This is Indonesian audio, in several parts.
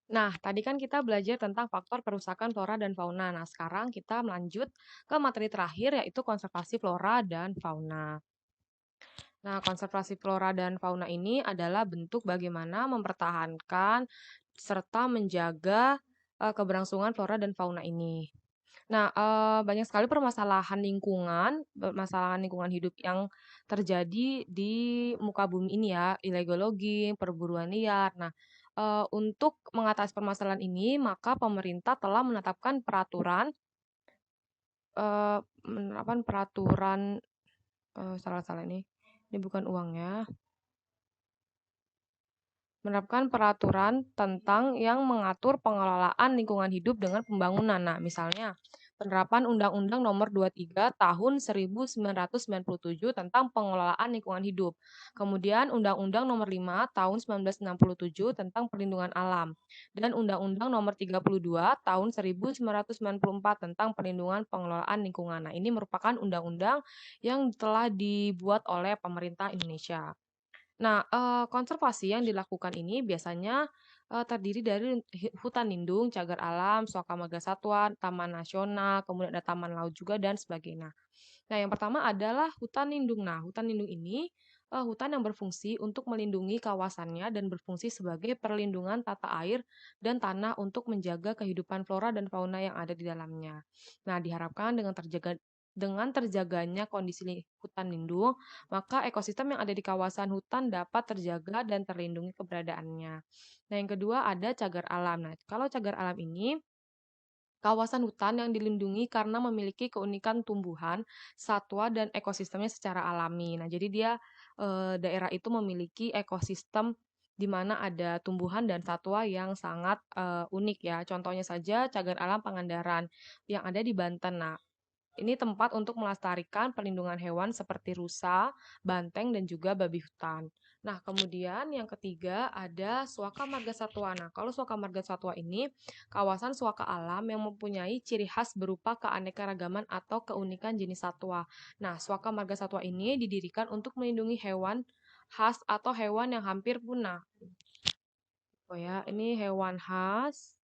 Nah, tadi kan kita belajar tentang faktor kerusakan flora dan fauna. Nah, sekarang kita melanjut ke materi terakhir yaitu konservasi flora dan fauna. Nah, konservasi flora dan fauna ini adalah bentuk bagaimana mempertahankan serta menjaga keberlangsungan flora dan fauna ini. Nah, banyak sekali permasalahan lingkungan hidup yang terjadi di muka bumi ini ya, illegal logging, perburuan liar. Nah, untuk mengatasi permasalahan ini, maka pemerintah telah eee, menetapkan peraturan, salah salah ini bukan uangnya. Menerapkan peraturan tentang yang mengatur pengelolaan lingkungan hidup dengan pembangunan. Nah, misalnya penerapan Undang-Undang Nomor 23 Tahun 1997 tentang pengelolaan lingkungan hidup. Kemudian Undang-Undang Nomor 5 Tahun 1967 tentang perlindungan alam dan Undang-Undang Nomor 32 Tahun 1994 tentang perlindungan pengelolaan lingkungan. Nah, ini merupakan undang-undang yang telah dibuat oleh pemerintah Indonesia. Nah, konservasi yang dilakukan ini biasanya, terdiri dari hutan lindung, cagar alam, suaka marga satwa, taman nasional, kemudian ada taman laut juga dan sebagainya. Nah, yang pertama adalah hutan lindung. Nah, hutan lindung ini, hutan yang berfungsi untuk melindungi kawasannya dan berfungsi sebagai perlindungan tata air dan tanah untuk menjaga kehidupan flora dan fauna yang ada di dalamnya. Nah, diharapkan dengan terjaganya kondisi hutan lindung, maka ekosistem yang ada di kawasan hutan dapat terjaga dan terlindungi keberadaannya. Nah, yang kedua ada cagar alam. Nah, kalau cagar alam ini kawasan hutan yang dilindungi karena memiliki keunikan tumbuhan, satwa, dan ekosistemnya secara alami. Nah, jadi dia daerah itu memiliki ekosistem di mana ada tumbuhan dan satwa yang sangat unik ya. Contohnya saja cagar alam Pangandaran yang ada di Banten. Nah, ini tempat untuk melestarikan perlindungan hewan seperti rusa, banteng, dan juga babi hutan. Nah, kemudian yang ketiga ada Suaka Marga Satwa. Nah, kalau Suaka Marga Satwa ini kawasan suaka alam yang mempunyai ciri khas berupa keanekaragaman atau keunikan jenis satwa. Nah, Suaka Marga Satwa ini didirikan untuk melindungi hewan khas atau hewan yang hampir punah. Oh ya, ini hewan khas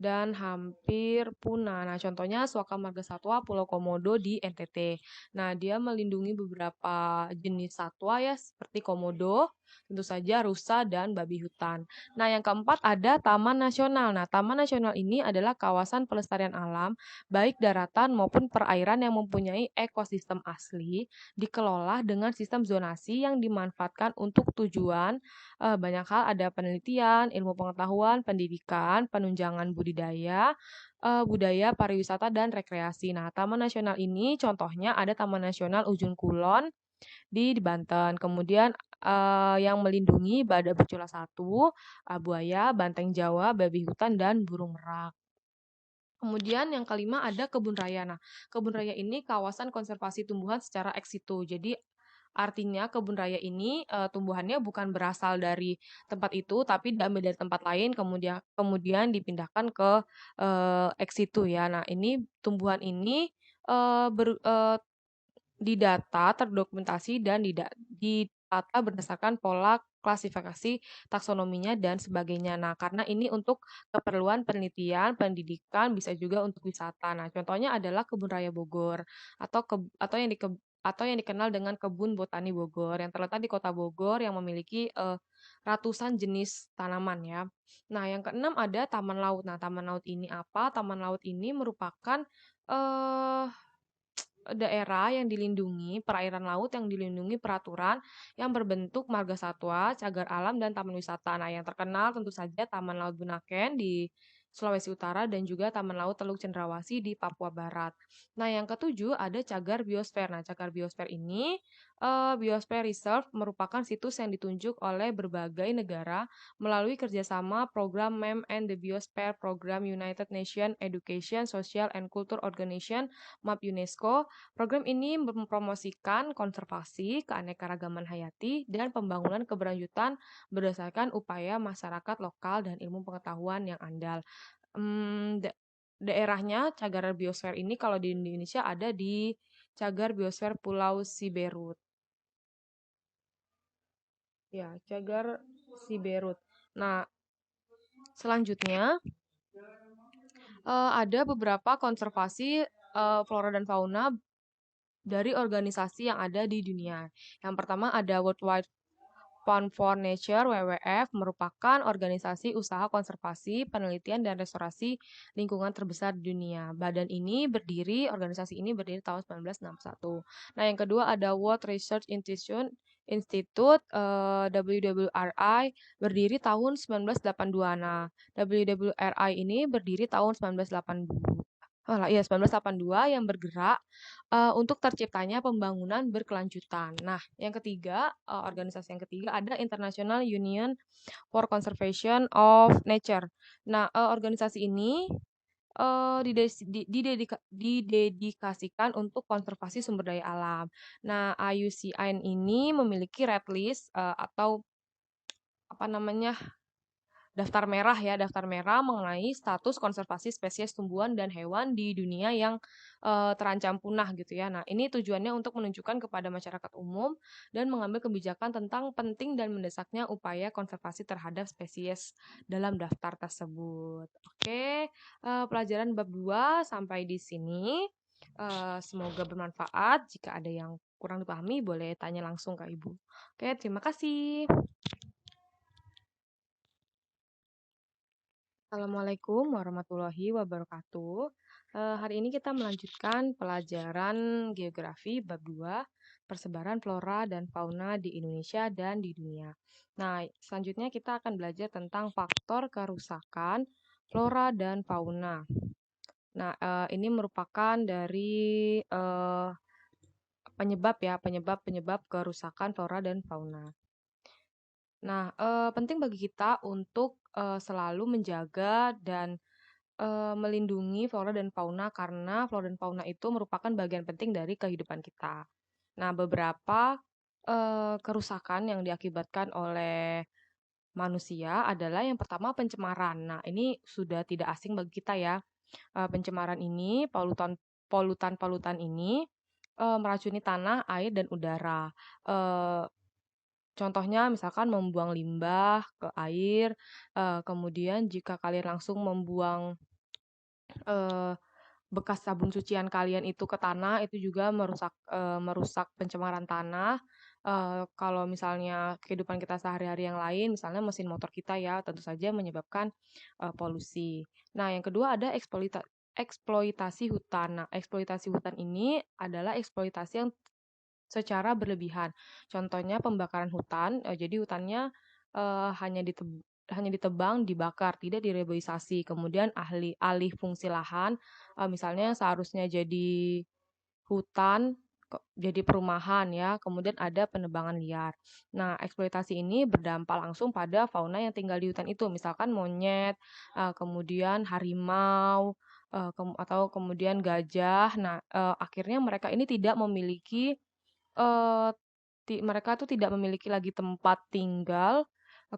dan hampir punah. Nah, contohnya Suaka Marga Satwa Pulau Komodo di NTT. Nah, dia melindungi beberapa jenis satwa ya, seperti komodo, tentu saja rusa dan babi hutan. Nah, yang keempat ada Taman Nasional. Nah, Taman Nasional ini adalah kawasan pelestarian alam, baik daratan maupun perairan yang mempunyai ekosistem asli, dikelola dengan sistem zonasi yang dimanfaatkan untuk tujuan banyak hal ada penelitian, ilmu pengetahuan, pendidikan, penunjangan budidaya, budaya, pariwisata, dan rekreasi. Nah, Taman Nasional ini contohnya ada Taman Nasional Ujung Kulon di Banten, kemudian, yang melindungi badak bercula satu, buaya, banteng Jawa, babi hutan, dan burung merak. Kemudian yang kelima ada kebun raya. Nah, kebun raya ini kawasan konservasi tumbuhan secara ex situ. Jadi artinya kebun raya ini, tumbuhannya bukan berasal dari tempat itu, tapi diambil dari tempat lain kemudian kemudian dipindahkan ke, ex situ ya. Nah, ini tumbuhan ini, didata, terdokumentasi, dan ditata berdasarkan pola klasifikasi taksonominya dan sebagainya. Nah, karena ini untuk keperluan penelitian, pendidikan, bisa juga untuk wisata. Nah, contohnya adalah Kebun Raya Bogor atau yang dikenal dengan Kebun Botani Bogor yang terletak di Kota Bogor yang memiliki ratusan jenis tanaman ya. Nah, yang keenam ada Taman Laut. Nah, Taman Laut ini apa? Taman Laut ini merupakan eh daerah yang dilindungi, perairan laut yang dilindungi peraturan yang berbentuk marga satwa, cagar alam, dan taman wisata. Nah, yang terkenal tentu saja Taman Laut Bunaken di Sulawesi Utara dan juga Taman Laut Teluk Cendrawasih di Papua Barat. Nah, yang ketujuh ada cagar biosfer. Nah, cagar biosfer ini Biosphere Reserve merupakan situs yang ditunjuk oleh berbagai negara melalui kerjasama program MEM and the Biosphere Program United Nations Education, Social and Culture Organization MAP UNESCO. Program ini mempromosikan konservasi, keanekaragaman hayati, dan pembangunan keberlanjutan berdasarkan upaya masyarakat lokal dan ilmu pengetahuan yang andal. Daerahnya cagar biosfer ini kalau di Indonesia ada di cagar biosfer Pulau Siberut. Ya, cagar Siberut. Nah, Selanjutnya, ada beberapa konservasi flora dan fauna dari organisasi yang ada di dunia. Yang pertama ada World Wide Fund for Nature (WWF) merupakan organisasi usaha konservasi, penelitian, dan restorasi lingkungan terbesar di dunia. Organisasi ini berdiri tahun 1961. Nah, yang kedua ada World Research Institute WWRI berdiri tahun 1982. Nah, WWRI ini berdiri tahun 1982. Iya, 1982 yang bergerak untuk terciptanya pembangunan berkelanjutan. Nah, organisasi yang ketiga ada International Union for Conservation of Nature. Nah, organisasi ini didedikasikan untuk konservasi sumber daya alam. Nah, IUCN ini memiliki red list atau apa namanya daftar merah mengenai status konservasi spesies tumbuhan dan hewan di dunia yang terancam punah gitu ya. Nah, ini tujuannya untuk menunjukkan kepada masyarakat umum dan mengambil kebijakan tentang penting dan mendesaknya upaya konservasi terhadap spesies dalam daftar tersebut. Oke, pelajaran bab 2 sampai di sini. Semoga bermanfaat. Jika ada yang kurang dipahami, boleh tanya langsung ke Ibu. Oke, terima kasih. Assalamualaikum warahmatullahi wabarakatuh. Hari ini kita melanjutkan pelajaran geografi bab 2, persebaran flora dan fauna di Indonesia dan di dunia. Nah, selanjutnya kita akan belajar tentang faktor kerusakan flora dan fauna. Nah, ini merupakan dari penyebab kerusakan flora dan fauna. Nah, penting bagi kita untuk selalu menjaga dan melindungi flora dan fauna karena flora dan fauna itu merupakan bagian penting dari kehidupan kita. Nah, beberapa kerusakan yang diakibatkan oleh manusia adalah yang pertama pencemaran. Nah, ini sudah tidak asing bagi kita ya. Pencemaran ini, polutan-polutan ini meracuni tanah, air, dan udara. Eee, Contohnya misalkan membuang limbah ke air, kemudian jika kalian langsung membuang eee, bekas sabun cucian kalian itu ke tanah, itu juga merusak pencemaran tanah. Kalau misalnya kehidupan kita sehari-hari yang lain, misalnya mesin motor kita ya, tentu saja menyebabkan, polusi. Nah, yang kedua ada eksploitasi hutan. Nah, eksploitasi hutan ini adalah eksploitasi yang secara berlebihan. Contohnya pembakaran hutan, jadi hutannya, hanya ditebang, dibakar, tidak direboisasi. Kemudian alih fungsi lahan, misalnya seharusnya jadi hutan, jadi perumahan ya, kemudian ada penebangan liar. Nah, eksploitasi ini berdampak langsung pada fauna yang tinggal di hutan itu, misalkan monyet, kemudian harimau, atau kemudian gajah. Nah, akhirnya mereka ini tidak memiliki Eee, mereka tuh tidak memiliki lagi tempat tinggal,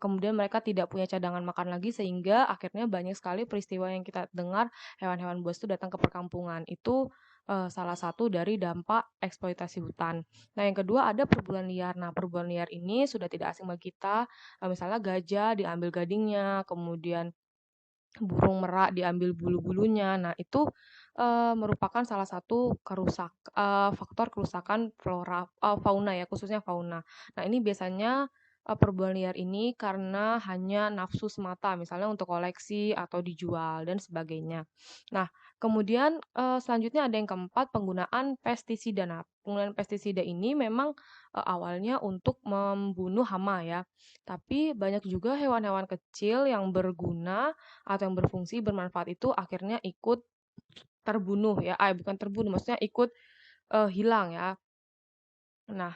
kemudian mereka tidak punya cadangan makan lagi sehingga akhirnya banyak sekali peristiwa yang kita dengar hewan-hewan buas itu datang ke perkampungan. Itu, salah satu dari dampak eksploitasi hutan. Nah, yang kedua ada perburuan liar. Nah, perburuan liar ini sudah tidak asing bagi kita, misalnya gajah diambil gadingnya, kemudian burung merak diambil bulu-bulunya. Nah, itu, merupakan salah satu faktor kerusakan fauna ya, khususnya fauna. Nah, ini biasanya, perburuan liar ini karena hanya nafsu semata, misalnya untuk koleksi atau dijual dan sebagainya. Nah, kemudian, selanjutnya ada yang keempat, penggunaan pestisida. Nah, penggunaan pestisida ini memang, awalnya untuk membunuh hama ya, tapi banyak juga hewan-hewan kecil yang berguna atau yang berfungsi, bermanfaat itu akhirnya ikut terbunuh ya, bukan terbunuh, maksudnya ikut, hilang ya. Nah,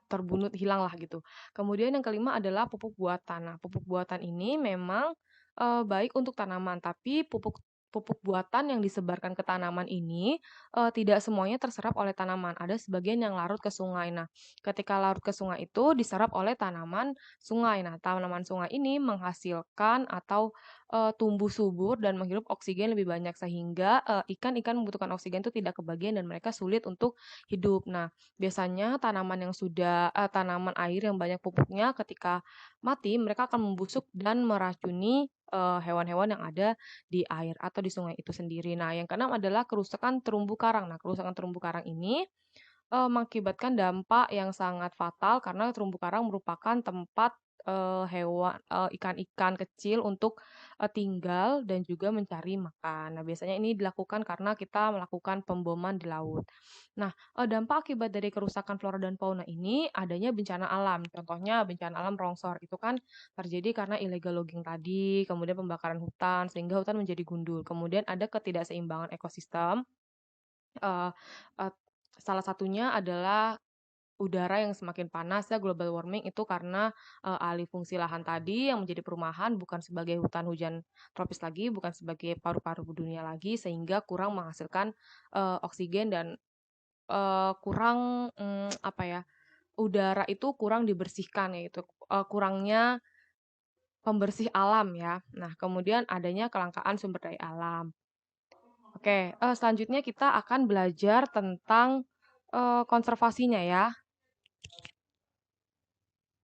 terbunuh, hilanglah gitu. Kemudian yang kelima adalah pupuk buatan. Nah, pupuk buatan ini memang, baik untuk tanaman, tapi pupuk pupuk buatan yang disebarkan ke tanaman ini, tidak semuanya terserap oleh tanaman, ada sebagian yang larut ke sungai. Nah, ketika larut ke sungai itu diserap oleh tanaman sungai. Nah, tanaman sungai ini menghasilkan atau, tumbuh subur dan menghirup oksigen lebih banyak sehingga, ikan-ikan membutuhkan oksigen itu tidak kebagian dan mereka sulit untuk hidup. Nah, biasanya tanaman air yang banyak pupuknya ketika mati, mereka akan membusuk dan meracuni hewan-hewan yang ada di air atau di sungai itu sendiri. Nah, yang keenam adalah kerusakan terumbu karang. Nah, kerusakan terumbu karang ini mengakibatkan dampak yang sangat fatal karena terumbu karang merupakan tempat, ikan-ikan kecil untuk, tinggal dan juga mencari makan. Nah, biasanya ini dilakukan karena kita melakukan pemboman di laut. Nah, dampak akibat dari kerusakan flora dan fauna ini adanya bencana alam. Contohnya bencana alam longsor, itu kan terjadi karena illegal logging tadi, kemudian pembakaran hutan, sehingga hutan menjadi gundul. Kemudian ada ketidakseimbangan ekosistem, eee eee, salah satunya adalah udara yang semakin panas ya, global warming itu karena, alih fungsi lahan tadi yang menjadi perumahan bukan sebagai hutan hujan tropis lagi, bukan sebagai paru-paru dunia lagi, sehingga kurang menghasilkan, oksigen dan, kurang, apa ya, udara itu kurang dibersihkan ya itu, kurangnya pembersih alam ya. Nah, kemudian adanya kelangkaan sumber daya alam. Oke, selanjutnya kita akan belajar tentang, konservasinya ya.